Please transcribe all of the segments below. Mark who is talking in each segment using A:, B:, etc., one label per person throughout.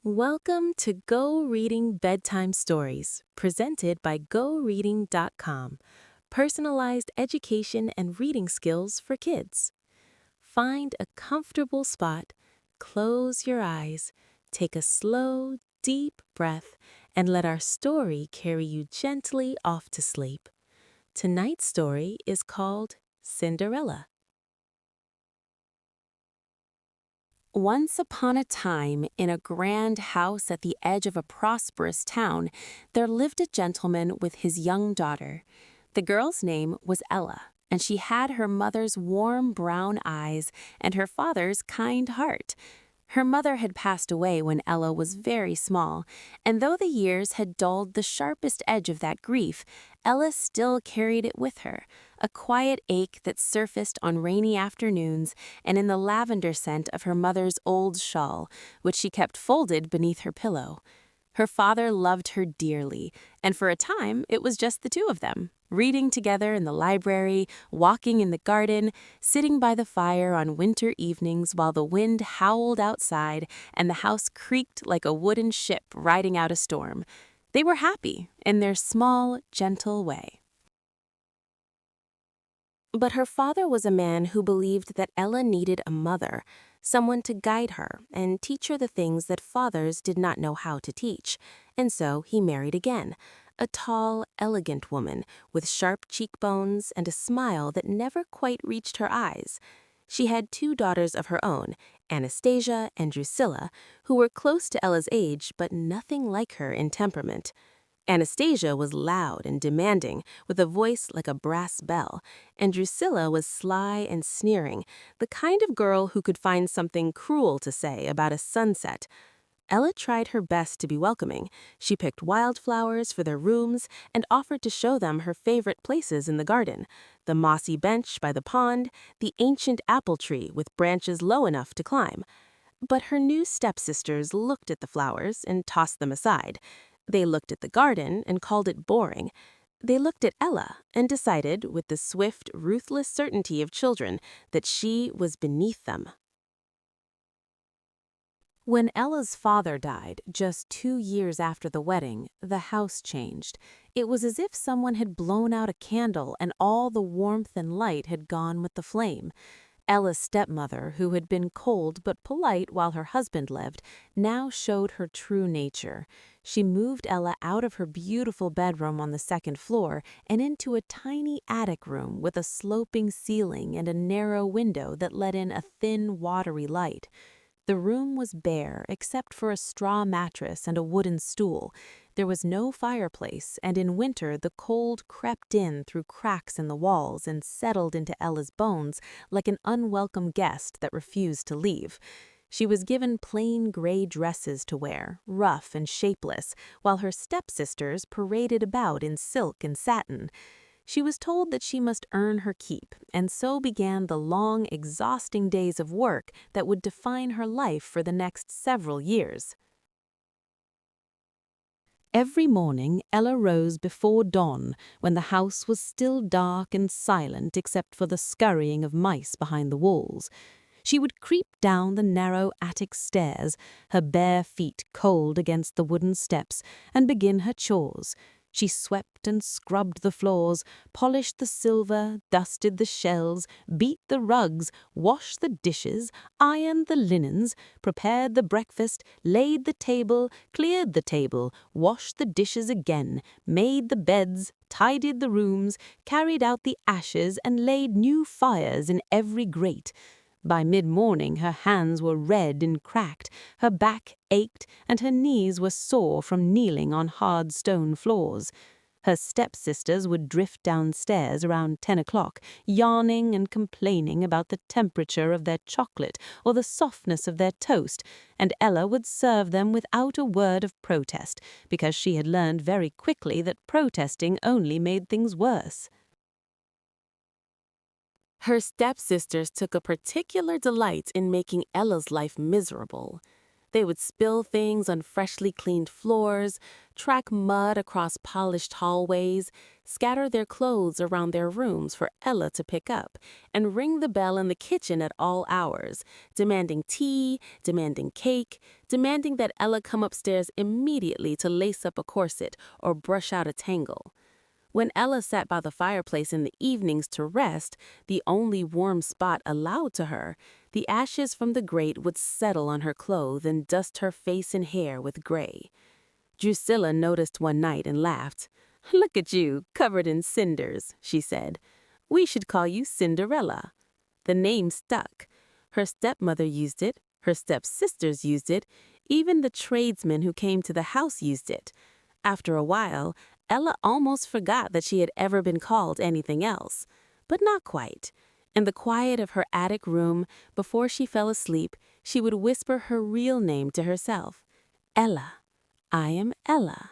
A: Welcome to Go Reading Bedtime Stories, presented by GoReadling.com. Personalized education and reading skills for kids. Find a comfortable spot, close your eyes, take a slow, deep breath, and let our story carry you gently off to sleep. Tonight's story is called Cinderella. Once upon a time, in a grand house at the edge of a prosperous town, there lived a gentleman with his young daughter. The girl's name was Ella, and she had her mother's warm brown eyes and her father's kind heart. Her mother had passed away when Ella was very small, and though the years had dulled the sharpest edge of that grief, Ella still carried it with her, a quiet ache that surfaced on rainy afternoons and in the lavender scent of her mother's old shawl, which she kept folded beneath her pillow. Her father loved her dearly, and for a time it was just the two of them, reading together in the library, walking in the garden, sitting by the fire on winter evenings while the wind howled outside and the house creaked like a wooden ship riding out a storm. They were happy in their small, gentle way. But her father was a man who believed that Ella needed a mother, someone to guide her and teach her the things that fathers did not know how to teach, and so he married again, a tall, elegant woman with sharp cheekbones and a smile that never quite reached her eyes. She had two daughters of her own, Anastasia and Drusilla, who were close to Ella's age but nothing like her in temperament. Anastasia was loud and demanding, with a voice like a brass bell, and Drusilla was sly and sneering, the kind of girl who could find something cruel to say about a sunset. Ella tried her best to be welcoming. She picked wildflowers for their rooms and offered to show them her favorite places in the garden, the mossy bench by the pond, the ancient apple tree with branches low enough to climb. But her new stepsisters looked at the flowers and tossed them aside. They looked at the garden and called it boring. They looked at Ella and decided, with the swift, ruthless certainty of children, that she was beneath them. When Ella's father died, just 2 years after the wedding, the house changed. It was as if someone had blown out a candle and all the warmth and light had gone with the flame. Ella's stepmother, who had been cold but polite while her husband lived, now showed her true nature. She moved Ella out of her beautiful bedroom on the second floor and into a tiny attic room with a sloping ceiling and a narrow window that let in a thin, watery light. The room was bare except for a straw mattress and a wooden stool. There was no fireplace, and in winter the cold crept in through cracks in the walls and settled into Ella's bones like an unwelcome guest that refused to leave. She was given plain gray dresses to wear, rough and shapeless, while her stepsisters paraded about in silk and satin. She was told that she must earn her keep, and so began the long, exhausting days of work that would define her life for the next several years. Every morning, Ella rose before dawn, when the house was still dark and silent except for the scurrying of mice behind the walls. She would creep down the narrow attic stairs, her bare feet cold against the wooden steps, and begin her chores. She swept and scrubbed the floors, polished the silver, dusted the shells, beat the rugs, washed the dishes, ironed the linens, prepared the breakfast, laid the table, cleared the table, washed the dishes again, made the beds, tidied the rooms, carried out the ashes, and laid new fires in every grate. By mid-morning her hands were red and cracked, her back ached, and her knees were sore from kneeling on hard stone floors. Her stepsisters would drift downstairs around 10 o'clock, yawning and complaining about the temperature of their chocolate or the softness of their toast, and Ella would serve them without a word of protest, because she had learned very quickly that protesting only made things worse. Her stepsisters took a particular delight in making Ella's life miserable.
B: They would spill things on freshly cleaned floors, track mud across polished hallways, scatter their clothes around their rooms for Ella to pick up, and ring the bell in the kitchen at all hours, demanding tea, demanding cake, demanding that Ella come upstairs immediately to lace up a corset or brush out a tangle. When Ella sat by the fireplace in the evenings to rest, the only warm spot allowed to her, the ashes from the grate would settle on her clothes and dust her face and hair with gray. Drusilla noticed one night and laughed. "Look at you, covered in cinders," she said. "We should call you Cinderella." The name stuck. Her stepmother used it, her stepsisters used it, even the tradesmen who came to the house used it. After a while, Ella almost forgot that she had ever been called anything else. But not quite. In the quiet of her attic room, before she fell asleep, she would whisper her real name to herself. "Ella. I am Ella."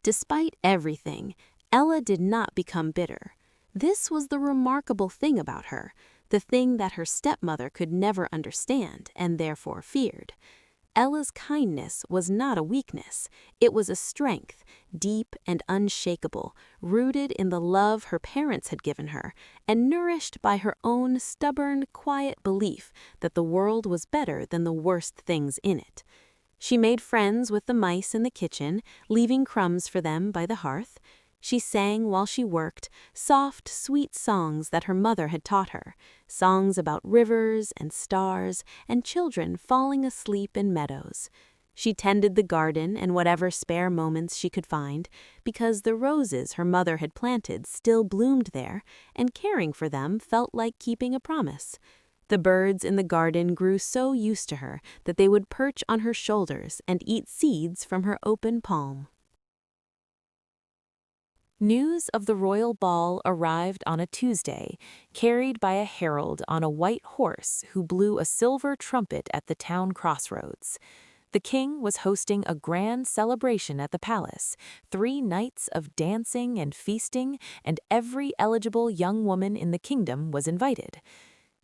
A: Despite everything, Ella did not become bitter. This was the remarkable thing about her, the thing that her stepmother could never understand and therefore feared. Ella's kindness was not a weakness. It was a strength, deep and unshakable, rooted in the love her parents had given her, and nourished by her own stubborn, quiet belief that the world was better than the worst things in it. She made friends with the mice in the kitchen, leaving crumbs for them by the hearth. She sang while she worked, soft, sweet songs that her mother had taught her, songs about rivers and stars and children falling asleep in meadows. She tended the garden and whatever spare moments she could find, because the roses her mother had planted still bloomed there, and caring for them felt like keeping a promise. The birds in the garden grew so used to her that they would perch on her shoulders and eat seeds from her open palm. News of the royal ball arrived on a Tuesday, carried by a herald on a white horse who blew a silver trumpet at the town crossroads. The king was hosting a grand celebration at the palace, 3 nights of dancing and feasting, and every eligible young woman in the kingdom was invited.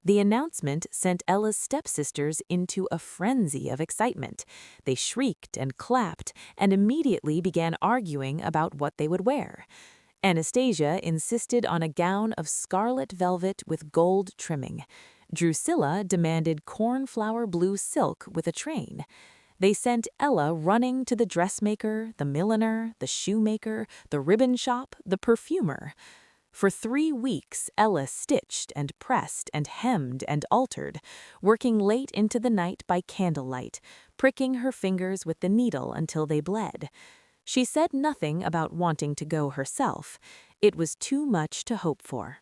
A: The announcement sent Ella's stepsisters into a frenzy of excitement. They shrieked and clapped and immediately began arguing about what they would wear. Anastasia insisted on a gown of scarlet velvet with gold trimming. Drusilla demanded cornflower blue silk with a train. They sent Ella running to the dressmaker, the milliner, the shoemaker, the ribbon shop, the perfumer. For 3 weeks, Ella stitched and pressed and hemmed and altered, working late into the night by candlelight, pricking her fingers with the needle until they bled. She said nothing about wanting to go herself. It was too much to hope for.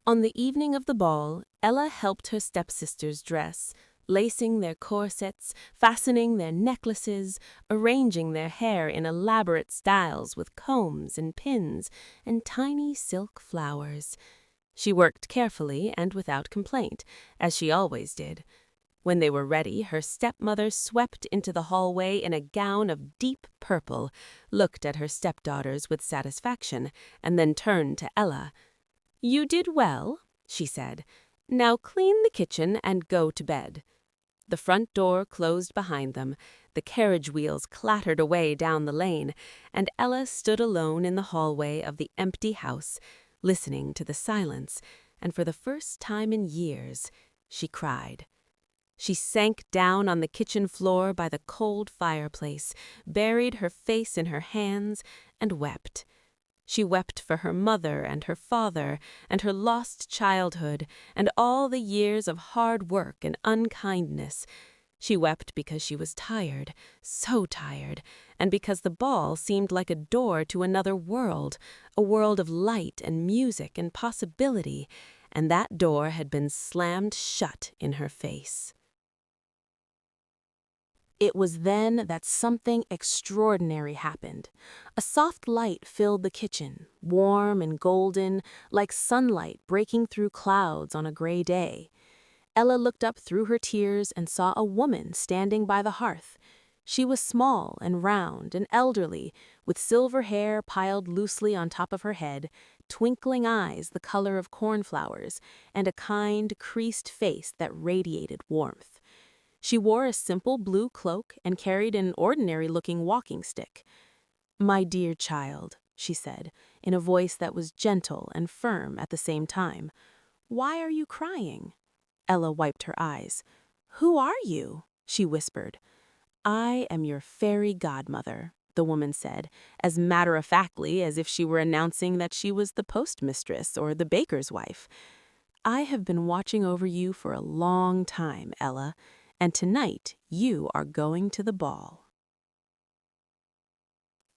A: On the evening of the ball, Ella helped her stepsisters dress, lacing their corsets, fastening their necklaces, arranging their hair in elaborate styles with combs and pins and tiny silk flowers. She worked carefully and without complaint, as she always did. When they were ready, her stepmother swept into the hallway in a gown of deep purple, looked at her stepdaughters with satisfaction, and then turned to Ella. "You did well," she said. "Now clean the kitchen and go to bed." The front door closed behind them, the carriage wheels clattered away down the lane, and Ella stood alone in the hallway of the empty house, listening to the silence, and for the first time in years, she cried. She sank down on the kitchen floor by the cold fireplace, buried her face in her hands, and wept. She wept for her mother and her father and her lost childhood and all the years of hard work and unkindness. She wept because she was tired, so tired, and because the ball seemed like a door to another world, a world of light and music and possibility, and that door had been slammed shut in her face. It was then that something extraordinary happened. A soft light filled the kitchen, warm and golden, like sunlight breaking through clouds on a gray day. Ella looked up through her tears and saw a woman standing by the hearth. She was small and round and elderly, with silver hair piled loosely on top of her head,
B: twinkling eyes the color of cornflowers, and a kind, creased face that radiated warmth. She wore a simple blue cloak and carried an ordinary-looking walking stick. "My dear child," she said, in a voice that was gentle and firm at the same time, "why are you crying?" Ella wiped her eyes. "Who are you?" she whispered. "I am your fairy godmother," the woman said, as matter-of-factly as if she were announcing that she was the postmistress or the baker's wife. "I have been watching over you for a long time, Ella, and tonight you are going to the ball."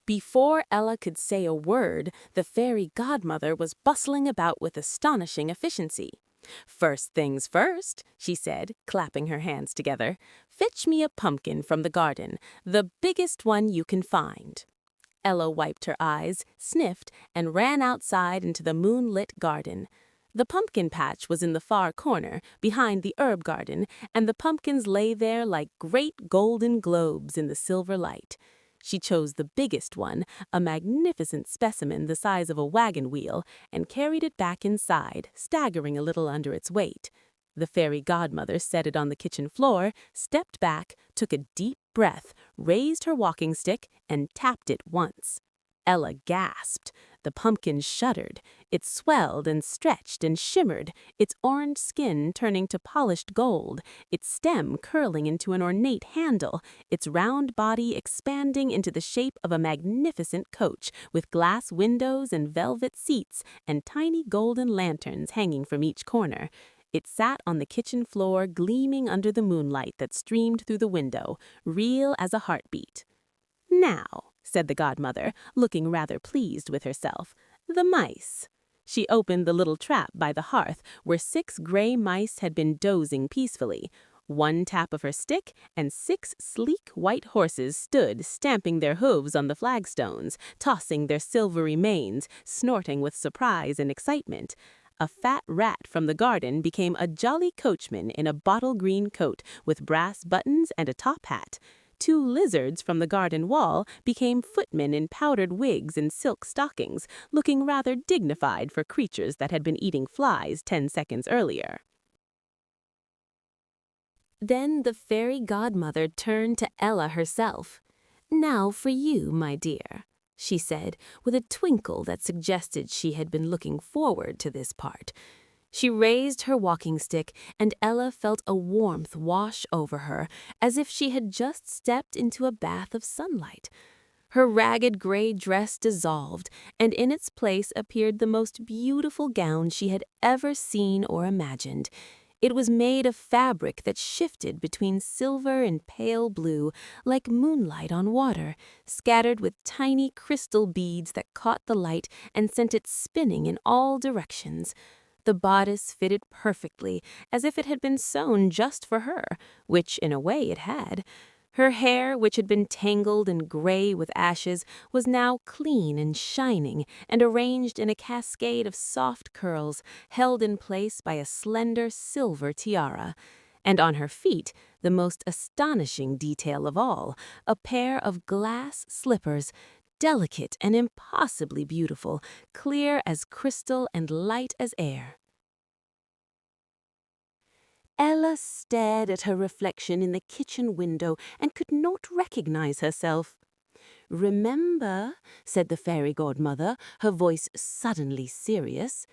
B: Before Ella could say a word, the fairy godmother was bustling about with astonishing efficiency. "First things first," she said, clapping her hands together. "Fetch me a pumpkin from the garden, the biggest one you can find." Ella wiped her eyes, sniffed, and ran outside into the moonlit garden. The pumpkin patch was in the far corner, behind the herb garden, and the pumpkins lay there like great golden globes in the silver light. She chose the biggest one, a magnificent specimen the size of a wagon wheel, and carried it back inside, staggering a little under its weight. The fairy godmother set it on the kitchen floor, stepped back, took a deep breath, raised her walking stick, and tapped it once. Ella gasped. The pumpkin shuddered. It swelled and stretched and shimmered, its orange skin turning to polished gold, its stem curling into an ornate handle, its round body expanding into the shape of a magnificent coach with glass windows and velvet seats and tiny golden lanterns hanging from each corner. It sat on the kitchen floor, gleaming under the moonlight that streamed through the window, real as a heartbeat. "Now," said the godmother, looking rather pleased with herself, "the mice." She opened the little trap by the hearth, where 6 gray mice had been dozing peacefully. One tap of her stick, and 6 sleek white horses stood stamping their hooves on the flagstones, tossing their silvery manes, snorting with surprise and excitement. A fat rat from the garden became a jolly coachman in a bottle-green coat with brass buttons and a top hat. 2 lizards from the garden wall became footmen in powdered wigs and silk stockings, looking rather dignified for creatures that had been eating flies 10 seconds earlier. Then the fairy godmother turned to Ella herself. "Now for you, my dear," she said, with a twinkle that suggested she had been looking forward to this part. She raised her walking stick, and Ella felt a warmth wash over her, as if she had just stepped into a bath of sunlight. Her ragged gray dress dissolved, and in its place appeared the most beautiful gown she had ever seen or imagined. It was made of fabric that shifted between silver and pale blue, like moonlight on water, scattered with tiny crystal beads that caught the light and sent it spinning in all directions. The bodice fitted perfectly, as if it had been sewn just for her, which in a way it had. Her hair, which had been tangled and gray with ashes, was now clean and shining and arranged in a cascade of soft curls, held in place by a slender silver tiara. And on her feet, the most astonishing detail of all, a pair of glass slippers, delicate and impossibly beautiful, clear as crystal and light as air. Ella stared at her reflection in the kitchen window and could not recognize herself. "Remember," said the fairy godmother, her voice suddenly serious,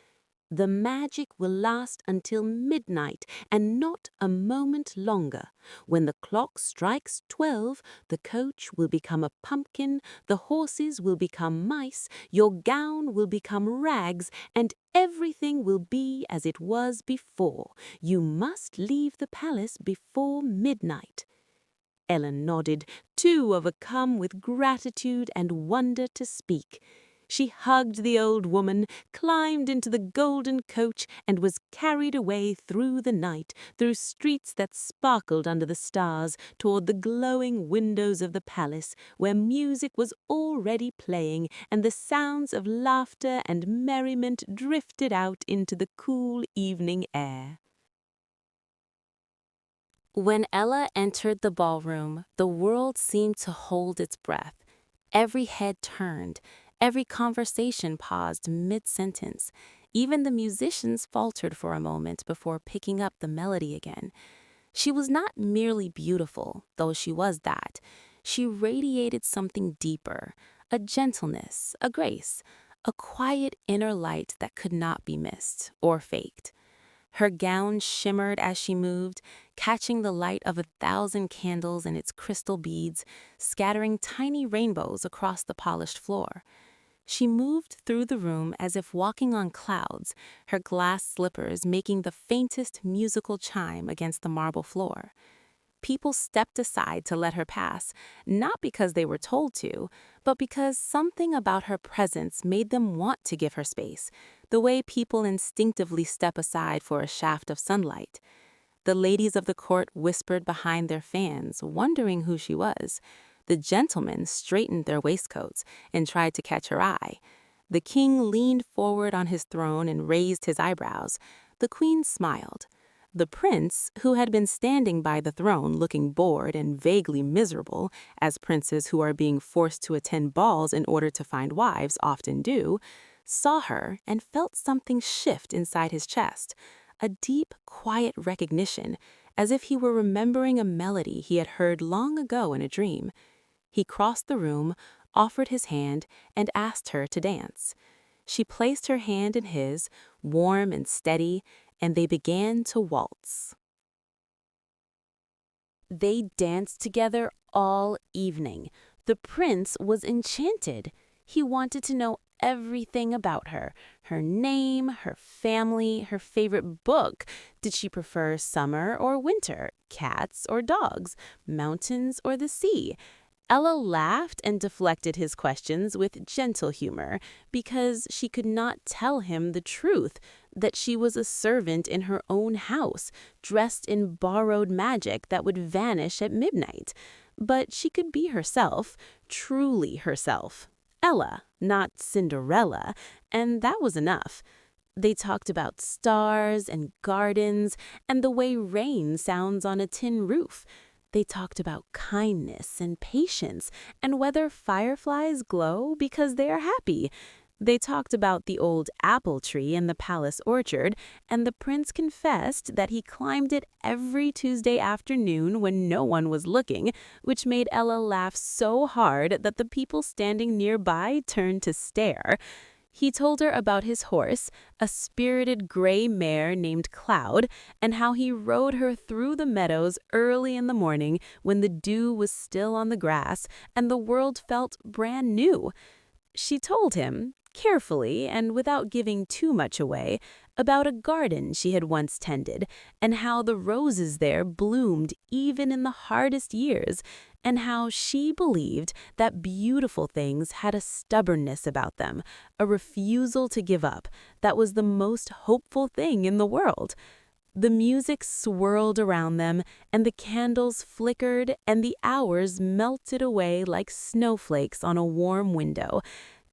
B: "the magic will last until midnight and not a moment longer. When the clock strikes 12, the coach will become a pumpkin, the horses will become mice, your gown will become rags, and everything will be as it was before. You must leave the palace before midnight." Ellen nodded, too overcome with gratitude and wonder to speak. She hugged the old woman, climbed into the golden coach, and was carried away through the night, through streets that sparkled under the stars, toward the glowing windows of the palace, where music was already playing, and the sounds of laughter and merriment drifted out into the cool evening air. When Ella entered the ballroom, the world seemed to hold its breath. Every head turned. Every conversation paused mid-sentence. Even the musicians faltered for a moment before picking up the melody again. She was not merely beautiful, though she was that. She radiated something deeper, a gentleness, a grace, a quiet inner light that could not be missed or faked. Her gown shimmered as she moved, catching the light of 1,000 candles in its crystal beads, scattering tiny rainbows across the polished floor. She moved through the room as if walking on clouds, her glass slippers making the faintest musical chime against the marble floor. People stepped aside to let her pass, not because they were told to, but because something about her presence made them want to give her space, the way people instinctively step aside for a shaft of sunlight. The ladies of the court whispered behind their fans, wondering who she was. The gentlemen straightened their waistcoats and tried to catch her eye. The king leaned forward on his throne and raised his eyebrows. The queen smiled. The prince, who had been standing by the throne looking bored and vaguely miserable, as princes who are being forced to attend balls in order to find wives often do, saw her and felt something shift inside his chest, a deep, quiet recognition, as if he were remembering a melody he had heard long ago in a dream. He crossed the room, offered his hand, and asked her to dance. She placed her hand in his, warm and steady, and they began to waltz. They danced together all evening. The prince was enchanted. He wanted to know everything about her name, her family, her favorite book. Did she prefer summer or winter, cats or dogs, mountains or the sea? Ella laughed and deflected his questions with gentle humor because she could not tell him the truth, that she was a servant in her own house, dressed in borrowed magic that would vanish at midnight. But she could be herself, truly herself. Ella, not Cinderella, and that was enough. They talked about stars and gardens and the way rain sounds on a tin roof. They talked about kindness and patience and whether fireflies glow because they are happy. They talked about the old apple tree in the palace orchard, and the prince confessed that he climbed it every Tuesday afternoon when no one was looking, which made Ella laugh so hard that the people standing nearby turned to stare. He told her about his horse, a spirited gray mare named Cloud, and how he rode her through the meadows early in the morning when the dew was still on the grass and the world felt brand new. She told him, carefully and without giving too much away, about a garden she had once tended and how the roses there bloomed even in the hardest years, and how she believed that beautiful things had a stubbornness about them, a refusal to give up, that was the most hopeful thing in the world. The music swirled around them, and the candles flickered, and the hours melted away like snowflakes on a warm window.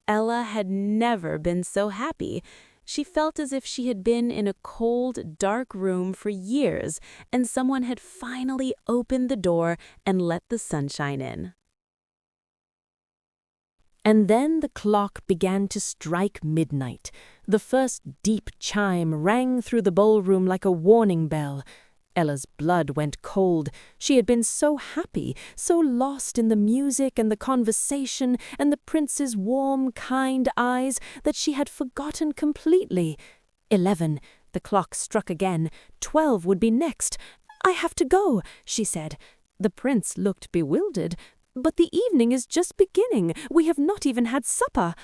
B: Ella had never been so happy. She felt as if she had been in a cold, dark room for years, and someone had finally opened the door and let the sunshine in.
A: And then the clock began to strike midnight. The first deep chime rang through the ballroom like a warning bell. Ella's blood went cold. She had been so happy, so lost in the music and the conversation and the prince's warm, kind eyes that she had forgotten completely. 11. The clock struck again. 12 would be next. "I have to go," she said. The prince looked bewildered. "But the evening is just beginning. We have not even had supper."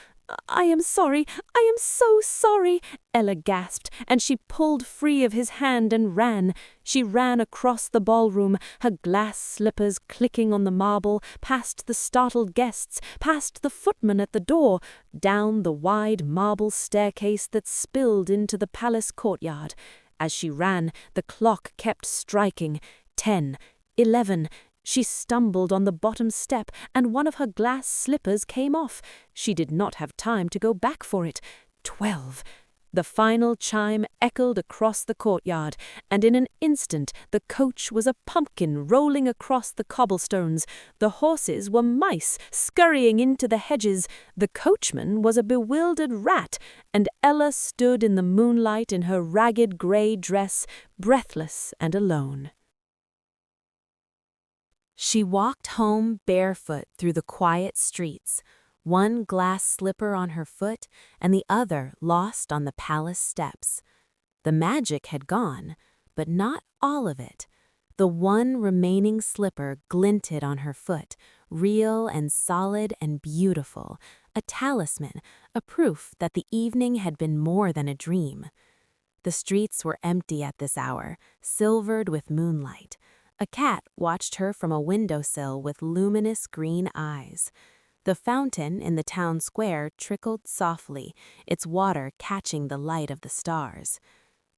A: "I am sorry. I am so sorry," Ella gasped, and she pulled free of his hand and ran. She ran across the ballroom, her glass slippers clicking on the marble, past the startled guests, past the footman at the door, down the wide marble staircase that spilled into the palace courtyard. As she ran, the clock kept striking. 10, 11. She stumbled on the bottom step, and one of her glass slippers came off. She did not have time to go back for it. 12. The final chime echoed across the courtyard, and in an instant the coach was a pumpkin rolling across the cobblestones, the horses were mice scurrying into the hedges, the coachman was a bewildered rat, and Ella stood in the moonlight in her ragged grey dress, breathless and alone. She walked home barefoot through the quiet streets, one glass slipper on her foot and the other lost on the palace steps. The magic had gone, but not all of it. The one remaining slipper glinted on her foot, real and solid and beautiful, a talisman, a proof that the evening had been more than a dream. The streets were empty at this hour, silvered with moonlight. A cat watched her from a windowsill with luminous green eyes. The fountain in the town square trickled softly, its water catching the light of the stars.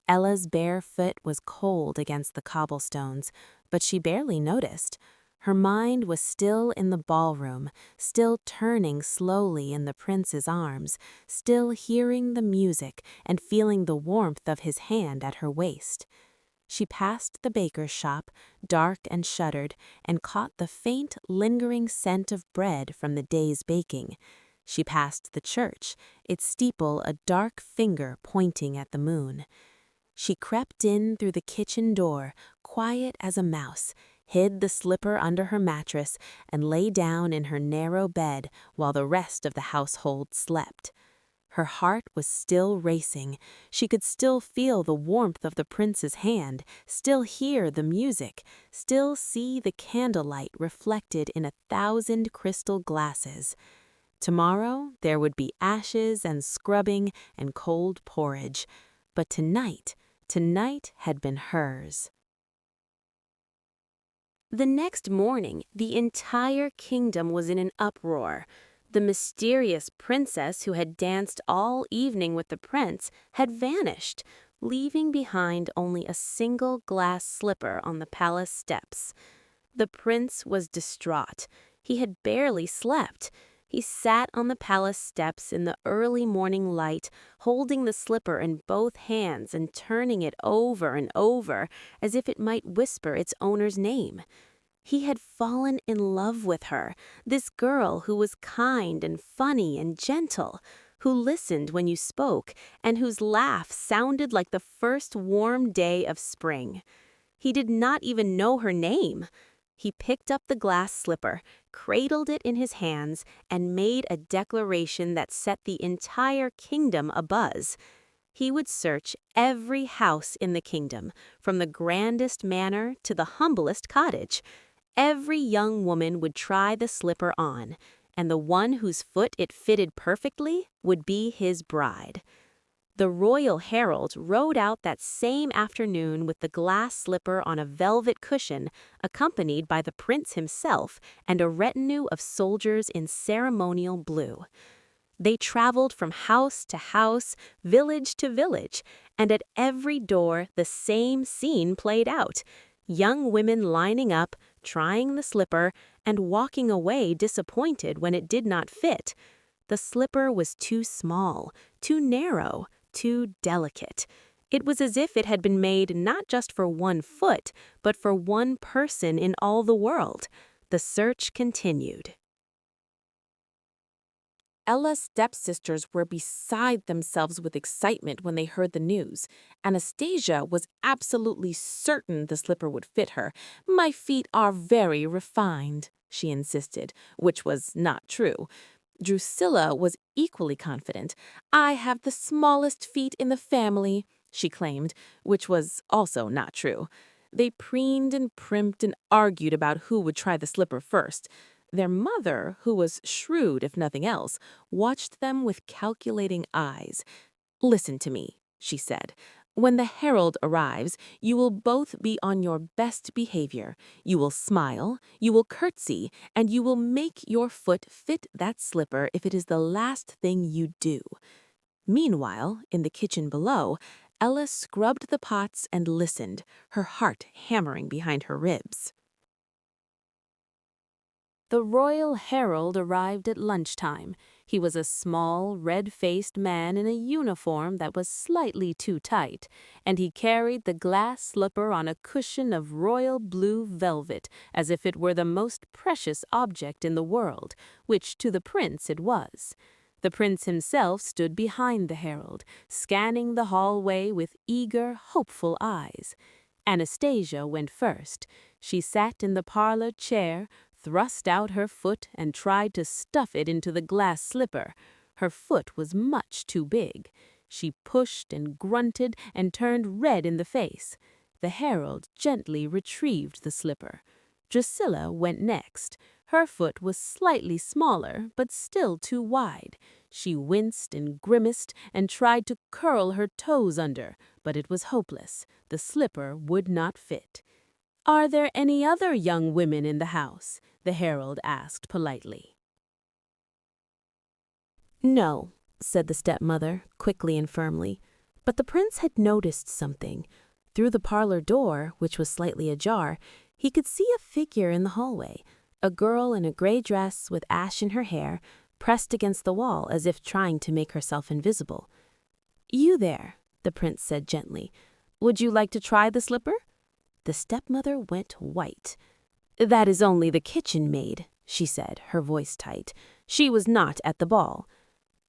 A: Ella's bare foot was cold against the cobblestones, but she barely noticed. Her mind was still in the ballroom, still turning slowly in the prince's arms, still hearing the music and feeling the warmth of his hand at her waist. She passed the baker's shop, dark and shuttered, and caught the faint, lingering scent of bread from the day's baking. She passed the church, its steeple a dark finger pointing at the moon. She crept in through the kitchen door, quiet as a mouse, hid the slipper under her mattress, and lay down in her narrow bed while the rest of the household slept. Her heart was still racing. She could still feel the warmth of the prince's hand, still hear the music, still see the candlelight reflected in 1,000 crystal glasses. Tomorrow there would be ashes and scrubbing and cold porridge. But tonight had been hers.
B: The next morning, the entire kingdom was in an uproar. The mysterious princess who had danced all evening with the prince had vanished, leaving behind only a single glass slipper on the palace steps. The prince was distraught. He had barely slept. He sat on the palace steps in the early morning light, holding the slipper in both hands and turning it over and over as if it might whisper its owner's name. He had fallen in love with her, this girl who was kind and funny and gentle, who listened when you spoke, and whose laugh sounded like the first warm day of spring. He did not even know her name. He picked up the glass slipper, cradled it in his hands, and made a declaration that set the entire kingdom abuzz. He would search every house in the kingdom, from the grandest manor to the humblest cottage. Every young woman would try the slipper on, and the one whose foot it fitted perfectly would be his bride. The royal herald rode out that same afternoon with the glass slipper on a velvet cushion, accompanied by the prince himself and a retinue of soldiers in ceremonial blue. They traveled from house to house, village to village, and at every door the same scene played out. Young women lining up, trying the slipper, and walking away disappointed when it did not fit. The slipper was too small, too narrow, too delicate. It was as if it had been made not just for one foot, but for one person in all the world. The search continued. Ella's stepsisters were beside themselves with excitement when they heard the news. Anastasia was absolutely certain the slipper would fit her. "My feet are very refined," she insisted, which was not true. Drusilla was equally confident. "I have the smallest feet in the family," she claimed, which was also not true. They preened and primped and argued about who would try the slipper first. Their mother, who was shrewd if nothing else, watched them with calculating eyes. "Listen to me," she said. "When the herald arrives, you will both be on your best behavior. You will smile, you will curtsy, and you will make your foot fit that slipper if it is the last thing you do." Meanwhile, in the kitchen below, Ella scrubbed the pots and listened, her heart hammering behind her ribs. The royal herald arrived at lunchtime. He was a small, red-faced man in a uniform that was slightly too tight, and he carried the glass slipper on a cushion of royal blue velvet as if it were the most precious object in the world, which to the prince it was. The prince himself stood behind the herald, scanning the hallway with eager, hopeful eyes. Anastasia went first. She sat in the parlor chair, thrust out her foot and tried to stuff it into the glass slipper. Her foot was much too big. She pushed and grunted and turned red in the face. The herald gently retrieved the slipper. Drusilla went next. Her foot was slightly smaller, but still too wide. She winced and grimaced and tried to curl her toes under, but it was hopeless. The slipper would not fit. "Are there any other young women in the house?" the herald asked politely.
A: "No," said the stepmother, quickly and firmly. But the prince had noticed something. Through the parlor door, which was slightly ajar, he could see a figure in the hallway, a girl in a gray dress with ash in her hair, pressed against the wall as if trying to make herself invisible. "You there," the prince said gently. "Would you like to try the slipper?" The stepmother went white. "That is only the kitchen maid," she said, her voice tight. "She was not at the ball."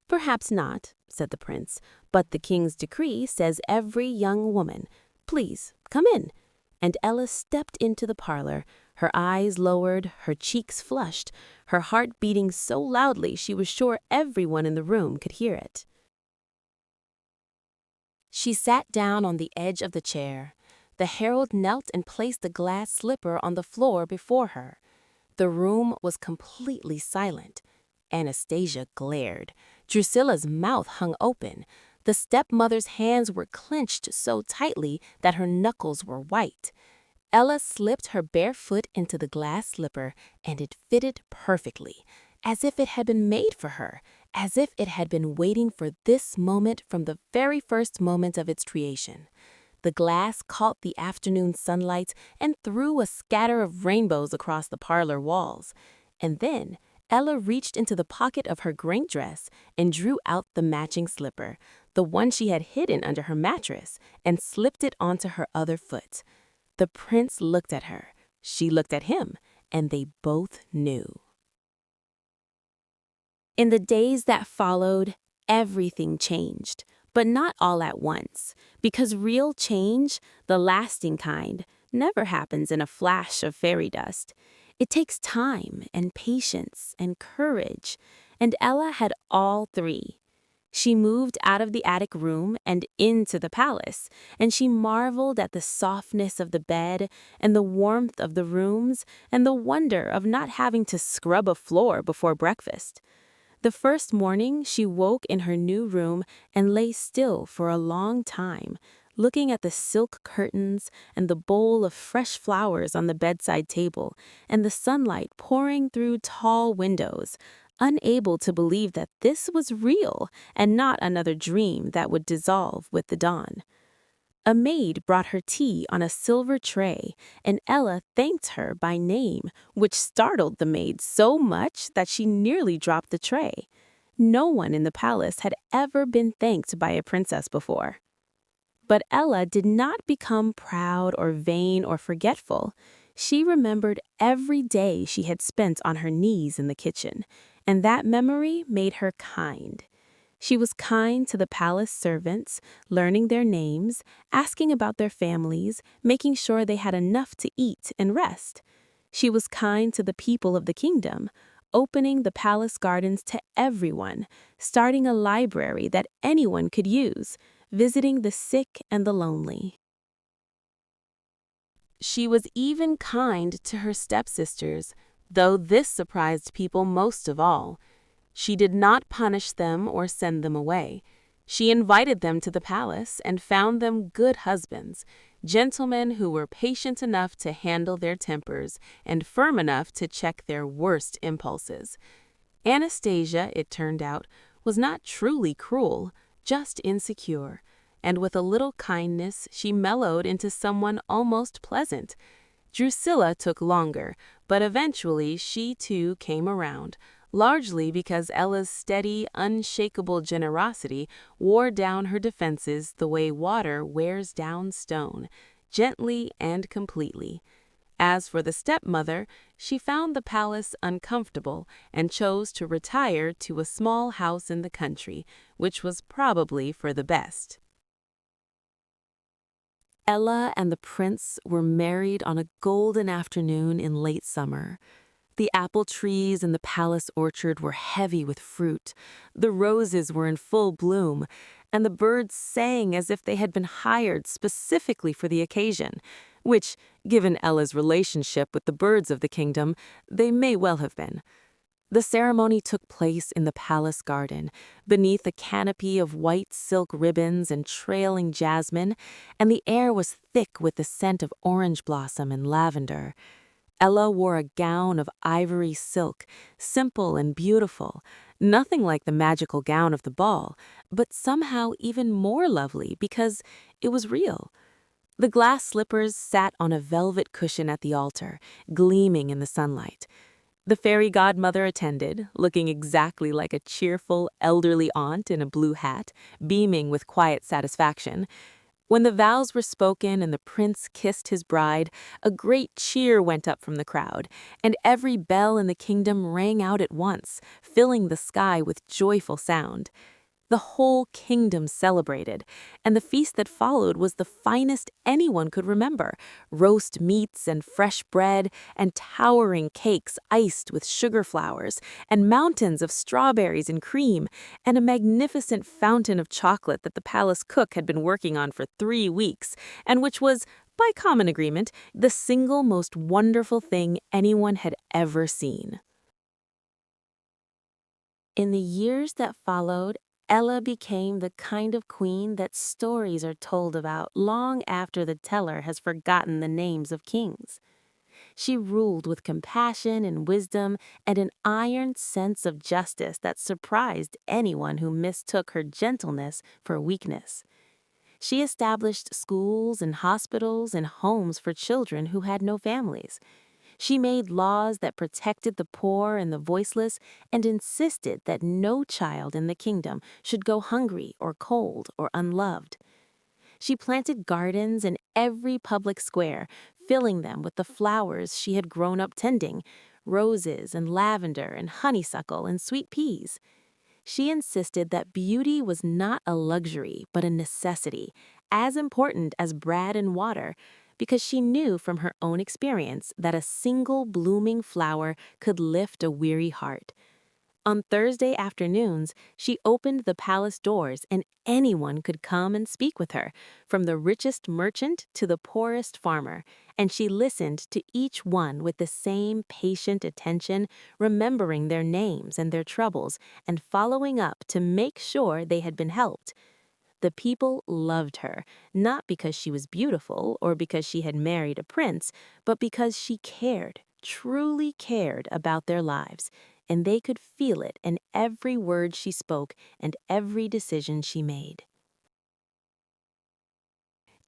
A: "Perhaps not," said the prince, "but the king's decree says every young woman. Please, come in." And Ella stepped into the parlor, her eyes lowered, her cheeks flushed, her heart beating so loudly she was sure everyone in the room could hear it. She sat down on the edge of the chair. The herald knelt and placed the glass slipper on the floor before her. The room was completely silent. Anastasia glared. Drusilla's mouth hung open. The stepmother's hands were clenched so tightly that her knuckles were white. Ella slipped her bare foot into the glass slipper, and it fitted perfectly, as if it had been made for her, as if it had been waiting for this moment from the very first moment of its creation. The glass caught the afternoon sunlight and threw a scatter of rainbows across the parlor walls. And then Ella reached into the pocket of her gray dress and drew out the matching slipper, the one she had hidden under her mattress, and slipped it onto her other foot. The prince looked at her, she looked at him, and they both knew. In the days that followed, everything changed, but not all at once, because real change, the lasting kind, never happens in a flash of fairy dust. It takes time and patience and courage, and Ella had all three. She moved out of the attic room and into the palace, and she marveled at the softness of the bed and the warmth of the rooms and the wonder of not having to scrub a floor before breakfast. The first morning, she woke in her new room and lay still for a long time, looking at the silk curtains and the bowl of fresh flowers on the bedside table and the sunlight pouring through tall windows, unable to believe that this was real and not another dream that would dissolve with the dawn. A maid brought her tea on a silver tray, and Ella thanked her by name, which startled the maid so much that she nearly dropped the tray. No one in the palace had ever been thanked by a princess before. But Ella did not become proud or vain or forgetful. She remembered every day she had spent on her knees in the kitchen, and that memory made her kind. She was kind to the palace servants, learning their names, asking about their families, making sure they had enough to eat and rest. She was kind to the people of the kingdom, opening the palace gardens to everyone, starting a library that anyone could use, visiting the sick and the lonely. She was even kind to her stepsisters, though this surprised people most of all. She did not punish them or send them away. She invited them to the palace and found them good husbands, gentlemen who were patient enough to handle their tempers and firm enough to check their worst impulses. Anastasia, it turned out, was not truly cruel, just insecure, and with a little kindness she mellowed into someone almost pleasant. Drusilla took longer, but eventually she too came around,
B: largely because Ella's steady, unshakable generosity wore down her defenses the way water wears down stone, gently and completely. As for the stepmother, she found the palace uncomfortable and chose to retire to a small house in the country, which was probably for the best. Ella and the prince were married on a golden afternoon in late summer. The apple trees in the palace orchard were heavy with fruit, the roses were in full bloom, and the birds sang as if they had been hired specifically for the occasion, which, given Ella's relationship with the birds of the kingdom, they may well have been. The ceremony took place in the palace garden, beneath a canopy of white silk ribbons and trailing jasmine, and the air was thick with the scent of orange blossom and lavender. Ella wore a gown of ivory silk, simple and beautiful, nothing like the magical gown of the ball, but somehow even more lovely because it was real. The glass slippers sat on a velvet cushion at the altar, gleaming in the sunlight. The fairy godmother attended, looking exactly like a cheerful, elderly aunt in a blue hat, beaming with quiet satisfaction. When the vows were spoken and the prince kissed his bride, a great cheer went up from the crowd, and every bell in the kingdom rang out at once, filling the sky with joyful sound. The whole kingdom celebrated, and the feast that followed was the finest anyone could remember: roast meats and fresh bread, and towering cakes iced with sugar flowers, and mountains of strawberries and cream, and a magnificent fountain of chocolate that the palace cook had been working on for 3 weeks, and which was, by common agreement, the single most wonderful thing anyone had ever seen. In the years that followed, Ella became the kind of queen that stories are told about long after the teller has forgotten the names of kings. She ruled with compassion and wisdom and an iron sense of justice that surprised anyone who mistook her gentleness for weakness. She established schools and hospitals and homes for children who had no families. She made laws that protected the poor and the voiceless and insisted that no child in the kingdom should go hungry or cold or unloved. She planted gardens in every public square, filling them with the flowers she had grown up tending: roses and lavender and honeysuckle and sweet peas. She insisted that beauty was not a luxury but a necessity, as important as bread and water, because she knew from her own experience that a single blooming flower could lift a weary heart. On Thursday afternoons, she opened the palace doors and anyone could come and speak with her, from the richest merchant to the poorest farmer, and she listened to each one with the same patient attention, remembering their names and their troubles and following up to make sure they had been helped. The people loved her, not because she was beautiful or because she had married a prince, but because she cared, truly cared about their lives, and they could feel it in every word she spoke and every decision she made.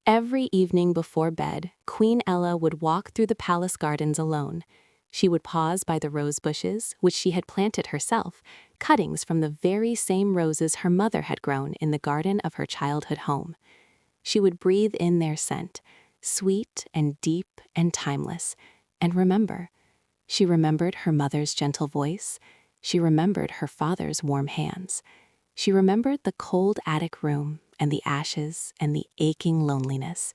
B: Every evening before bed, Queen Ella would walk through the palace gardens alone. She would pause by the rose bushes, which she had planted herself, cuttings from the very same roses her mother had grown in the garden of her childhood home. She would breathe in their scent, sweet and deep and timeless, and remember. She remembered her mother's gentle voice. She remembered her father's warm hands. She remembered the cold attic room and the ashes and the aching loneliness.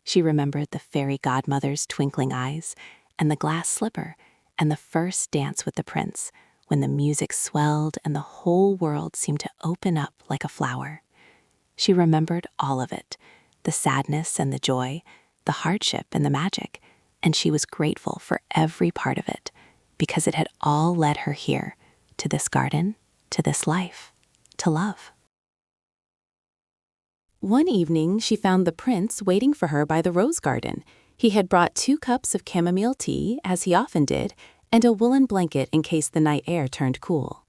B: She remembered the fairy godmother's twinkling eyes and the glass slipper and the first dance with the prince, when the music swelled and the whole world seemed to open up like a flower. She remembered all of it, the sadness and the joy, the hardship and the magic, and she was grateful for every part of it, because it had all led her here, to this garden, to this life, to love. One evening, she found the prince waiting for her by the rose garden. He had brought 2 cups of chamomile tea, as he often did, and a woolen blanket in case the night air turned cool.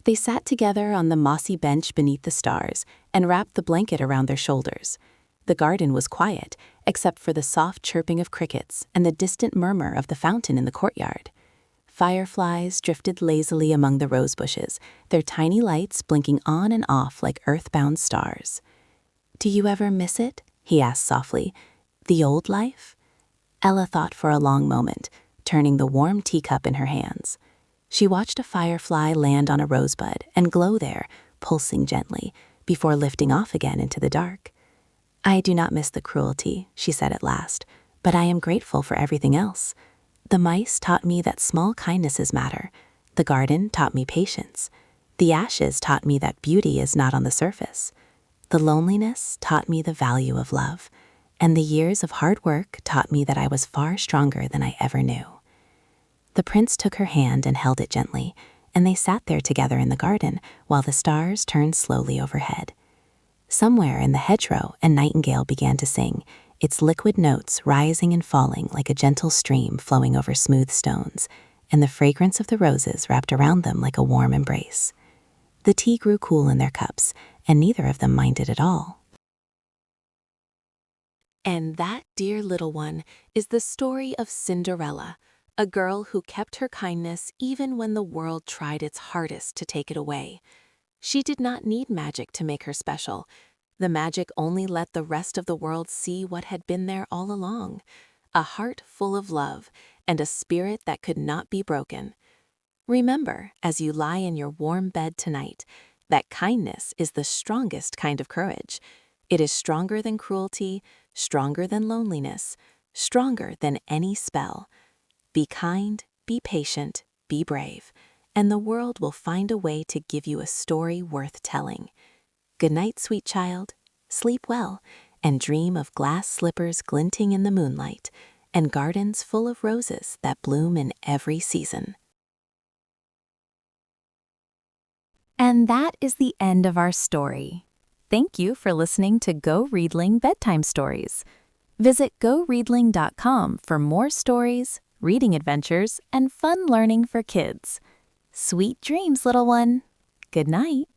B: They sat together on the mossy bench beneath the stars and wrapped the blanket around their shoulders. The garden was quiet, except for the soft chirping of crickets and the distant murmur of the fountain in the courtyard. Fireflies drifted lazily among the rose bushes, their tiny lights blinking on and off like earthbound stars. "Do you ever miss it?" he asked softly. "The old life?" Ella thought for a long moment, turning the warm teacup in her hands. She watched a firefly land on a rosebud and glow there, pulsing gently, before lifting off again into the dark. "I do not miss the cruelty," she said at last, "but I am grateful for everything else. The mice taught me that small kindnesses matter. The garden taught me patience. The ashes taught me that beauty is not on the surface. The loneliness taught me the value of love. And the years of hard work taught me that I was far stronger than I ever knew." The prince took her hand and held it gently, and they sat there together in the garden while the stars turned slowly overhead. Somewhere in the hedgerow, a nightingale began to sing, its liquid notes rising and falling like a gentle stream flowing over smooth stones, and the fragrance of the roses wrapped around them like a warm embrace. The tea grew cool in their cups, and neither of them minded at all. And that, dear little one, is the story of Cinderella, a girl who kept her kindness even when the world tried its hardest to take it away. She did not need magic to make her special. The magic only let the rest of the world see what had been there all along, a heart full of love and a spirit that could not be broken. Remember, as you lie in your warm bed tonight, that kindness is the strongest kind of courage. It is stronger than cruelty, stronger than loneliness, stronger than any spell. Be kind, be patient, be brave, and the world will find a way to give you a story worth telling. Good night, sweet child. Sleep well, and dream of glass slippers glinting in the moonlight, and gardens full of roses that bloom in every season.
A: And that is the end of our story. Thank you for listening to GoReadling Bedtime Stories. Visit GoReadling.com for more stories, reading adventures, and fun learning for kids. Sweet dreams, little one. Good night.